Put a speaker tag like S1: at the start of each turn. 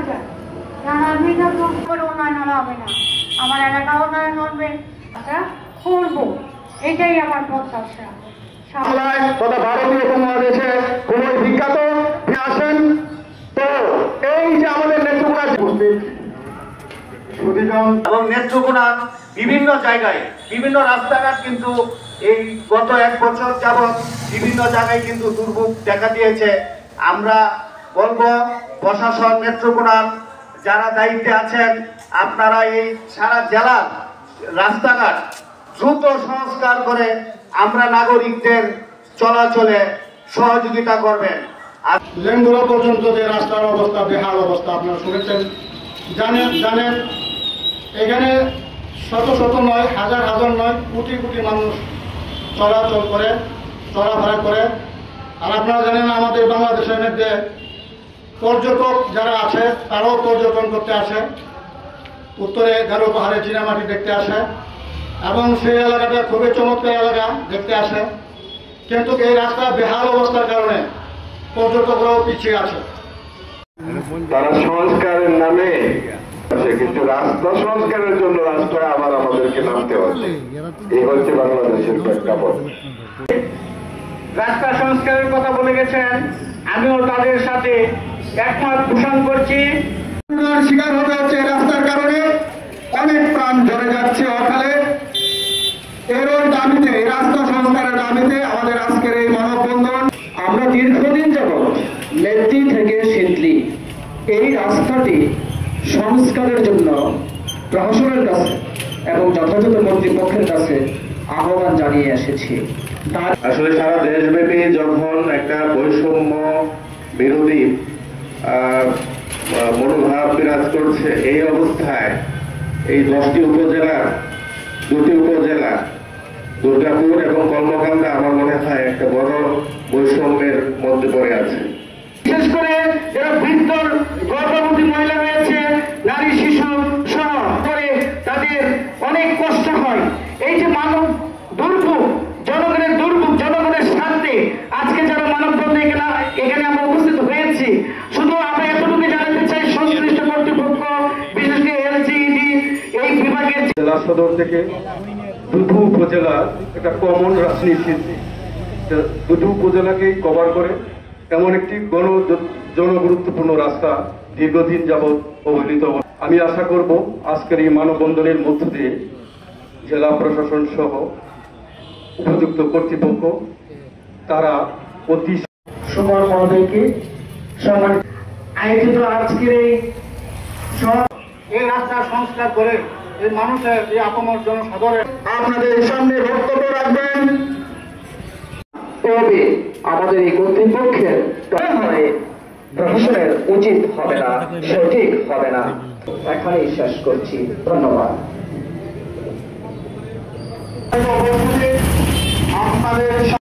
S1: চাই, রাজনীতি করে উন্নয়ন হবে না, আমার এলাকা উন্নয়ন হবে, করবো, এটাই আমার প্রত্যাশা।
S2: তথা ভারতীয় উপমহাদেশে খুবই বিখ্যাত আসেন। তো এই যে আমাদের নেত্রকোনা এবং নেত্রকোনা বিভিন্ন জায়গায় বিভিন্ন রাস্তাঘাট কিন্তু এই গত 1 বছর যাবৎ বিভিন্ন জায়গায় কিন্তু দুর্ভোগ দেখা দিয়েছে। আমরা বলবো প্রশাসন নেত্রকোনার যারা দায়িত্বে আছেন, আপনারা এই সারা জেলার রাস্তাঘাট দ্রুত সংস্কার করে আমরা নাগরিকদের চলাচলে সহযোগিতা করবেন। আর লেঙ্গুরা পর্যন্ত যে রাস্তার অবস্থা বেহাল অবস্থা আপনারা শুনেছেন, জানেন এখানে শত শত নয়, হাজার হাজার নয়, কোটি কোটি মানুষ চলাচল করে, চলাফেরা করে। আর আপনারা জানেন আমাদের বাংলাদেশের মধ্যে পর্যটক যারা আছে তারাও পর্যটন করতে আসে, উত্তরে গারো পাহাড়ে চীনামাটি দেখতে আসে এবং সেই এলাকাটা খুবই চমৎকার এলাকা দেখতে আসে। কিন্তু এই রাস্তা বেহাল অবস্থার কারণে পর্যটকরাও পিছিয়ে আছে।
S3: তারা সংস্কারের নামে কিন্তু রাস্তা সংস্কারের জন্য রাস্তায় আবার আমাদেরকে নামতে হচ্ছে। এই হচ্ছে বাংলাদেশের প্রেক্ষাপট।
S2: রাস্তা সংস্কারের কথা বলে গেছেন, আমিও তাদের সাথে একমত পোষণ করছি। শিকার হতে হচ্ছে রাস্তার কারণে, অনেক প্রাণ ঝরে যাচ্ছে অকালে। এর দাবিতে, রাস্তা সংস্কারের দাবিতে আমাদের আজকের এই মানববন্ধন।
S4: আমরা দীর্ঘদিন যাবৎ নেত্রী থেকে সিদ্ধি এই রাস্তাটি সংস্কারের জন্য প্রশাসনের কাছে এবং যথাযথ কর্তৃপক্ষের কাছে আহ্বান জানিয়ে এসেছি।
S3: আসলে সারা দেশব্যাপী যখন একটা বৈষম্য বিরোধী মনোভাব বিরাজ করছে, এই অবস্থায় এই 10টি উপজেলার 2টি উপজেলা দুর্গাপুর এবং কর্মকাণ্ডা আমার মনে হয় একটা বড় বৈষম্যের মধ্যে পড়ে আছে।
S2: বিশেষ করে যারা বৃদ্ধ গর্ভবতী মহিলা রয়েছে, নারী শিশু সহ করে তাদের অনেক কষ্ট হয়। এই যে মানব দুর্ভোগ, জনগণের দুর্ভোগ, জনগণের স্বার্থে আজকে যারা মানববন্ধনে এখানে আমরা উপস্থিত হয়েছি, শুধু আমরা এতটুকু জানাতে চাই সংশ্লিষ্ট কর্তৃপক্ষ, বিশেষ করে এলজিইডি এই বিভাগের
S5: জেলা সদর থেকে দুটো উপজেলা একটা কমন রাজনীতি, দুটো উপজেলাকেই কভার করে এমন একটি জনগুরুত্বপূর্ণ রাস্তা দীর্ঘদিন যাবৎ অবহেলিত। আমি আশা করব আজকের এই মানববন্ধনের মধ্য দিয়ে জেলা প্রশাসন সহ উপযুক্ত কর্তৃপক্ষ তারা অতি
S2: সুমন মহোদয়কে সম্মানিত আয়োজিত আজকের এই রাস্তা সংস্কার করে এই মানুষের এই আপামর জনসাধারণের আপনাদের সামনে বক্তব্য রাখবেন।
S4: তবে আমাদের এই কর্তৃপক্ষের প্রশাসনের উচিত হবে না, সঠিক হবে না। এখানেই শেষ করছি, ধন্যবাদ।
S2: আপনাদের